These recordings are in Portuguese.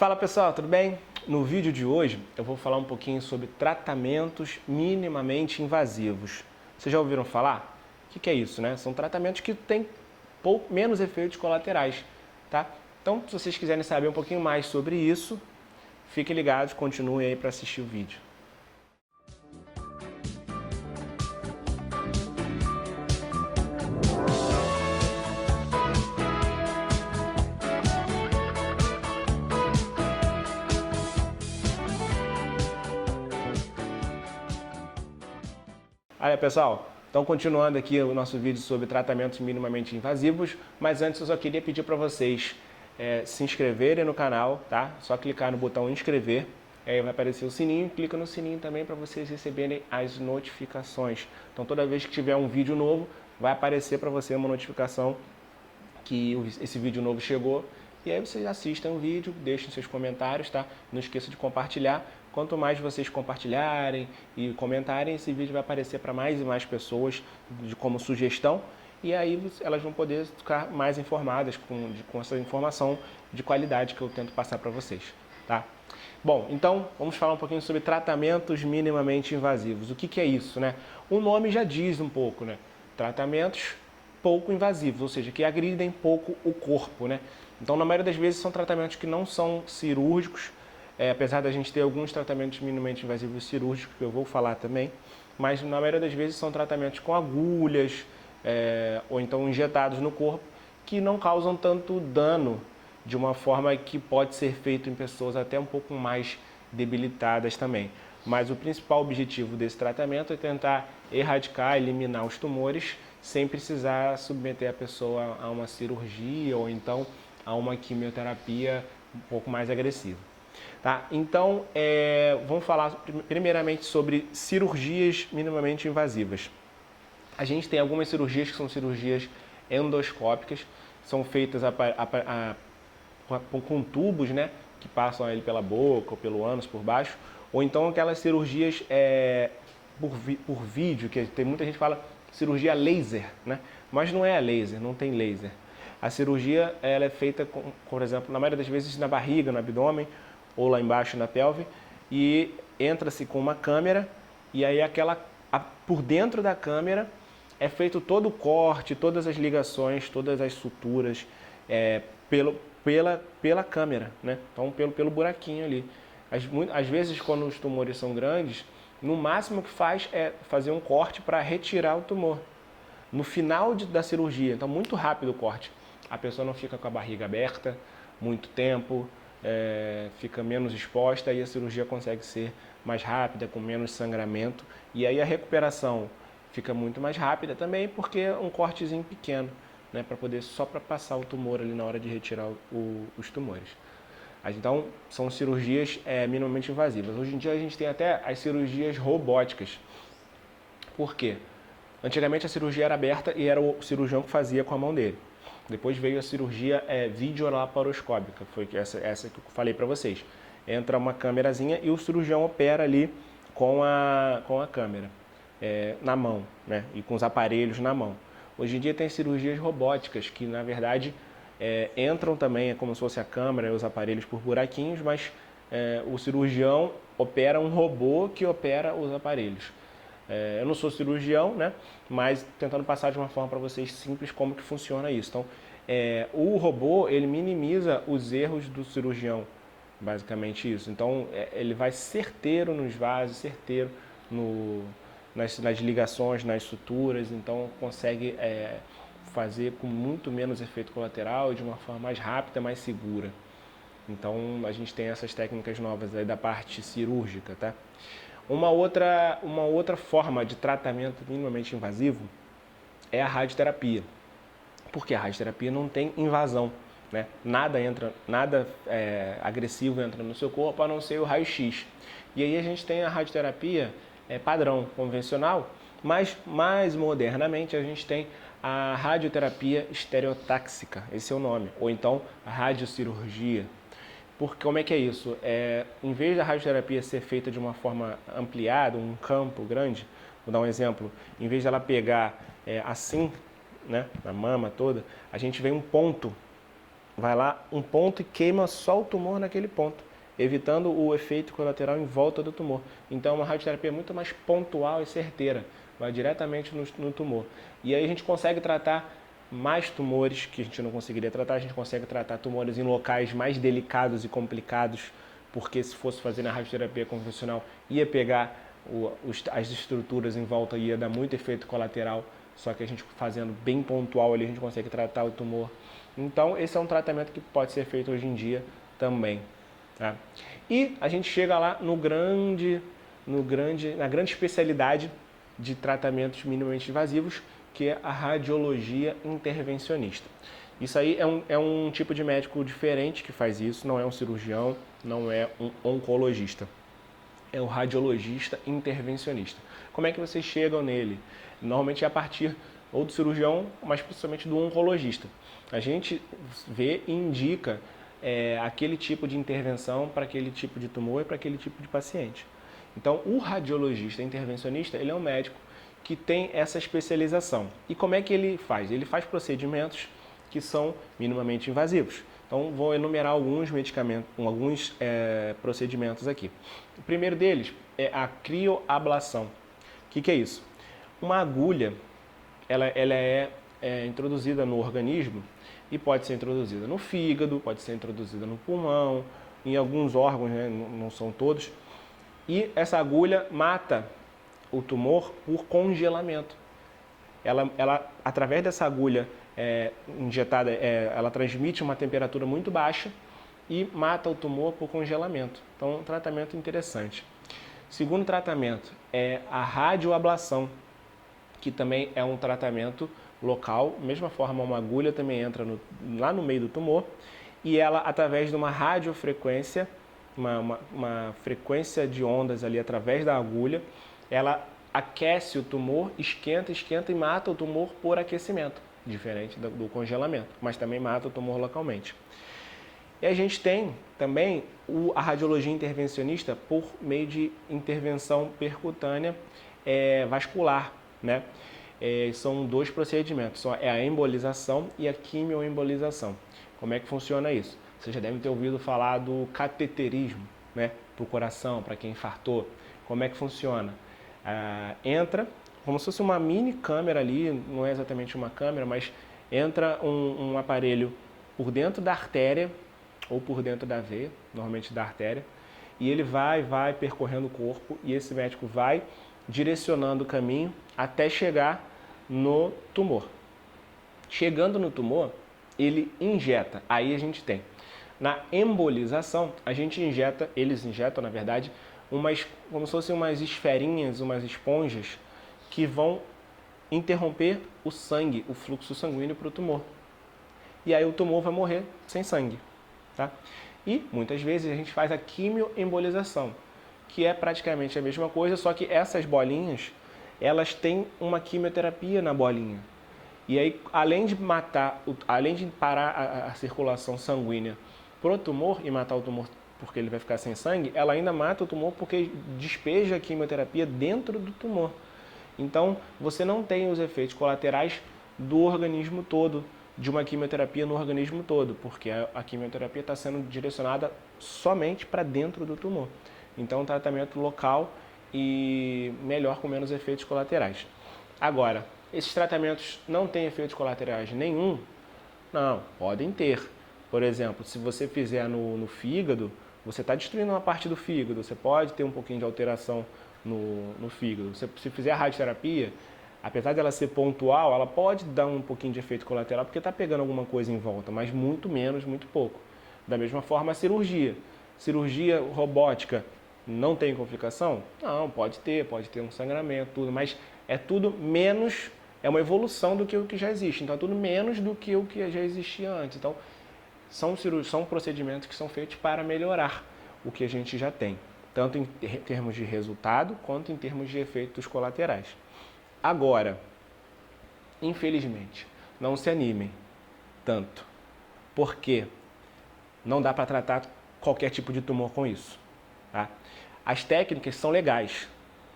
Fala pessoal, tudo bem? No vídeo de hoje eu vou falar um pouquinho sobre tratamentos minimamente invasivos. Vocês já ouviram falar? O que é isso, né? São tratamentos que têm menos efeitos colaterais, tá? Então, se vocês quiserem saber um pouquinho mais sobre isso, fiquem ligados, continuem aí para assistir o vídeo. Olha pessoal, então continuando aqui o nosso vídeo sobre tratamentos minimamente invasivos, mas antes eu só queria pedir para vocês se inscreverem no canal, tá? Só clicar no botão inscrever, aí vai aparecer o sininho, clica no sininho também para vocês receberem as notificações. Então toda vez que tiver um vídeo novo, vai aparecer para você uma notificação que esse vídeo novo chegou. E aí vocês assistam o vídeo, deixem seus comentários, tá? Não esqueça de compartilhar. Quanto mais vocês compartilharem e comentarem, esse vídeo vai aparecer para mais e mais pessoas como sugestão. E aí elas vão poder ficar mais informadas com essa informação de qualidade que eu tento passar para vocês, tá? Bom, então vamos falar um pouquinho sobre tratamentos minimamente invasivos. O que é isso, né? O nome já diz um pouco, né? Tratamentos pouco invasivos, ou seja, que agridem pouco o corpo, né? Então, na maioria das vezes, são tratamentos que não são cirúrgicos, apesar da gente ter alguns tratamentos minimamente invasivos cirúrgicos, que eu vou falar também, mas na maioria das vezes são tratamentos com agulhas, ou então injetados no corpo, que não causam tanto dano, de uma forma que pode ser feito em pessoas até um pouco mais debilitadas também. Mas o principal objetivo desse tratamento é tentar erradicar, eliminar os tumores, sem precisar submeter a pessoa a uma cirurgia ou então a uma quimioterapia um pouco mais agressiva. Tá? Então, vamos falar primeiramente sobre cirurgias minimamente invasivas. A gente tem algumas cirurgias que são cirurgias endoscópicas, são feitas com tubos, né, que passam ele pela boca ou pelo ânus por baixo, ou então aquelas cirurgias por vídeo, que tem muita gente que fala cirurgia laser, né? Mas não é a laser, não tem laser. A cirurgia ela é feita, por exemplo, na maioria das vezes na barriga, no abdômen ou lá embaixo na pelve, e entra-se com uma câmera e aí por dentro da câmera é feito todo o corte, todas as ligações, todas as suturas pela câmera, né? Então pelo buraquinho ali. Às vezes quando os tumores são grandes, no máximo que faz é fazer um corte para retirar o tumor. No final da cirurgia, então muito rápido o corte. A pessoa não fica com a barriga aberta muito tempo, fica menos exposta e a cirurgia consegue ser mais rápida, com menos sangramento. E aí a recuperação fica muito mais rápida também, porque é um cortezinho pequeno, né, só para passar o tumor ali na hora de retirar os tumores. Então, são cirurgias minimamente invasivas. Hoje em dia a gente tem até as cirurgias robóticas. Por quê? Antigamente a cirurgia era aberta e era o cirurgião que fazia com a mão dele. Depois veio a cirurgia videolaparoscópica, foi essa que eu falei para vocês. Entra uma câmerazinha e o cirurgião opera ali com a câmera na mão, né? E com os aparelhos na mão. Hoje em dia tem cirurgias robóticas que, na verdade, entram também, como se fosse a câmera e os aparelhos por buraquinhos, mas o cirurgião opera um robô que opera os aparelhos. Eu não sou cirurgião, né? Mas tentando passar de uma forma para vocês simples como que funciona isso. Então, o robô, ele minimiza os erros do cirurgião, basicamente isso. Então, ele vai certeiro nos vasos, certeiro nas ligações, nas suturas, então consegue fazer com muito menos efeito colateral e de uma forma mais rápida, mais segura. Então, a gente tem essas técnicas novas aí da parte cirúrgica, tá? Uma outra forma de tratamento minimamente invasivo é a radioterapia. Porque a radioterapia não tem invasão, né? Nada agressivo entra no seu corpo, a não ser o raio-x. E aí a gente tem a radioterapia padrão, convencional, mas mais modernamente a gente tem a radioterapia estereotáxica, esse é o nome, ou então a radiocirurgia. Porque como é que é isso? Em vez da radioterapia ser feita de uma forma ampliada, um campo grande, vou dar um exemplo, em vez dela pegar assim, né, na mama toda, a gente vê um ponto vai lá um ponto e queima só o tumor naquele ponto, evitando o efeito colateral em volta do tumor. Então, uma radioterapia muito mais pontual e certeira, vai diretamente no tumor. E aí a gente consegue tratar mais tumores que a gente não conseguiria tratar, a gente consegue tratar tumores em locais mais delicados e complicados, porque se fosse fazer na radioterapia convencional, ia pegar as estruturas em volta e ia dar muito efeito colateral, só que a gente fazendo bem pontual ali, a gente consegue tratar o tumor. Então, esse é um tratamento que pode ser feito hoje em dia também. Tá? E a gente chega lá na grande especialidade de tratamentos minimamente invasivos, que é a radiologia intervencionista. Isso aí é um tipo de médico diferente que faz isso, não é um cirurgião, não é um oncologista. É o radiologista intervencionista. Como é que vocês chegam nele? Normalmente é a partir ou do cirurgião, mas principalmente do oncologista. A gente vê e indica aquele tipo de intervenção para aquele tipo de tumor e para aquele tipo de paciente. Então, o radiologista intervencionista, ele é um médico que tem essa especialização. E como é que ele faz? Ele faz procedimentos que são minimamente invasivos. Então, vou enumerar alguns medicamentos, alguns procedimentos aqui. O primeiro deles é a crioablação. O que é isso? Uma agulha, ela é introduzida no organismo e pode ser introduzida no fígado, pode ser introduzida no pulmão, em alguns órgãos, né? Não são todos. E essa agulha mata o tumor por congelamento. Ela através dessa agulha injetada, ela transmite uma temperatura muito baixa e mata o tumor por congelamento. Então, um tratamento interessante. Segundo tratamento é a radioablação, que também é um tratamento local. Mesma forma, uma agulha também entra lá no meio do tumor e ela, através de uma radiofrequência, uma frequência de ondas ali através da agulha, ela aquece o tumor, esquenta e mata o tumor por aquecimento, diferente do congelamento, mas também mata o tumor localmente. E a gente tem também a radiologia intervencionista por meio de intervenção percutânea vascular, né? São dois procedimentos, é a embolização e a quimioembolização. Como é que funciona isso? Vocês já devem ter ouvido falar do cateterismo, né? Para o coração, para quem infartou. Como é que funciona? Entra como se fosse uma mini câmera ali, não é exatamente uma câmera, mas entra um aparelho por dentro da artéria ou por dentro da veia, normalmente da artéria, e ele vai percorrendo o corpo e esse médico vai direcionando o caminho até chegar no tumor. Chegando no tumor, ele injeta. Aí a gente tem. Na embolização, eles injetam, na verdade, como se fossem umas esferinhas, umas esponjas que vão interromper o sangue, o fluxo sanguíneo para o tumor. E aí o tumor vai morrer sem sangue. Tá? E muitas vezes a gente faz a quimioembolização, que é praticamente a mesma coisa, só que essas bolinhas, elas têm uma quimioterapia na bolinha. E aí, além de parar a circulação sanguínea pro tumor e matar o tumor porque ele vai ficar sem sangue, ela ainda mata o tumor porque despeja a quimioterapia dentro do tumor. Então, você não tem os efeitos colaterais do organismo todo, de uma quimioterapia no organismo todo, porque a quimioterapia está sendo direcionada somente para dentro do tumor. Então, um tratamento local e melhor com menos efeitos colaterais. Agora, esses tratamentos não têm efeitos colaterais nenhum? Não, podem ter. Por exemplo, se você fizer no fígado, você está destruindo uma parte do fígado, você pode ter um pouquinho de alteração no fígado. Se fizer a radioterapia, apesar dela ser pontual, ela pode dar um pouquinho de efeito colateral, porque está pegando alguma coisa em volta, mas muito menos, muito pouco. Da mesma forma, a cirurgia. Cirurgia robótica não tem complicação? Não, pode ter um sangramento, tudo, mas é tudo menos, é uma evolução do que o que já existe. Então, é tudo menos do que o que já existia antes. Então, são procedimentos que são feitos para melhorar o que a gente já tem, tanto em termos de resultado, quanto em termos de efeitos colaterais. Agora, infelizmente, não se animem tanto, porque não dá para tratar qualquer tipo de tumor com isso. Tá? As técnicas são legais,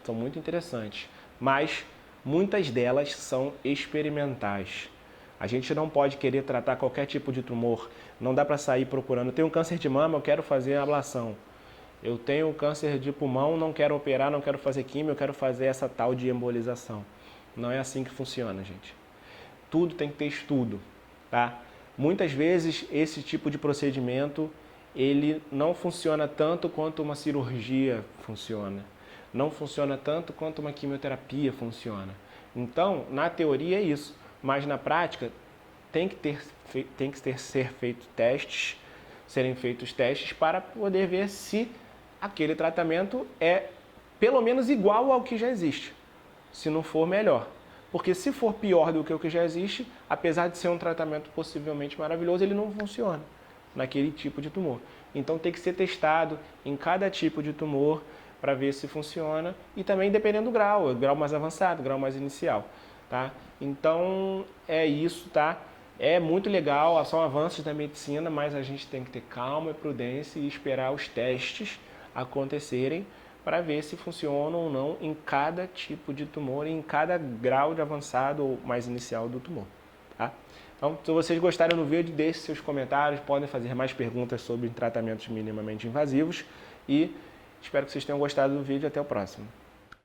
são muito interessantes, mas muitas delas são experimentais. A gente não pode querer tratar qualquer tipo de tumor. Não dá para sair procurando. Eu tenho um câncer de mama, eu quero fazer ablação. Eu tenho câncer de pulmão, não quero operar, não quero fazer quimio, eu quero fazer essa tal de embolização. Não é assim que funciona, gente. Tudo tem que ter estudo, tá? Muitas vezes esse tipo de procedimento, ele não funciona tanto quanto uma cirurgia funciona. Não funciona tanto quanto uma quimioterapia funciona. Então, na teoria é isso, mas na prática tem que ser feitos testes, serem feitos testes para poder ver se aquele tratamento é pelo menos igual ao que já existe, se não for melhor. Porque se for pior do que o que já existe, apesar de ser um tratamento possivelmente maravilhoso, ele não funciona naquele tipo de tumor. Então tem que ser testado em cada tipo de tumor para ver se funciona e também dependendo do grau mais avançado, grau mais inicial, tá? Então é isso, tá? É muito legal, são avanços da medicina, mas a gente tem que ter calma e prudência e esperar os testes acontecerem para ver se funciona ou não em cada tipo de tumor e em cada grau de avançado ou mais inicial do tumor, tá? Então, se vocês gostaram do vídeo, deixem seus comentários, podem fazer mais perguntas sobre tratamentos minimamente invasivos e espero que vocês tenham gostado do vídeo. Até o próximo.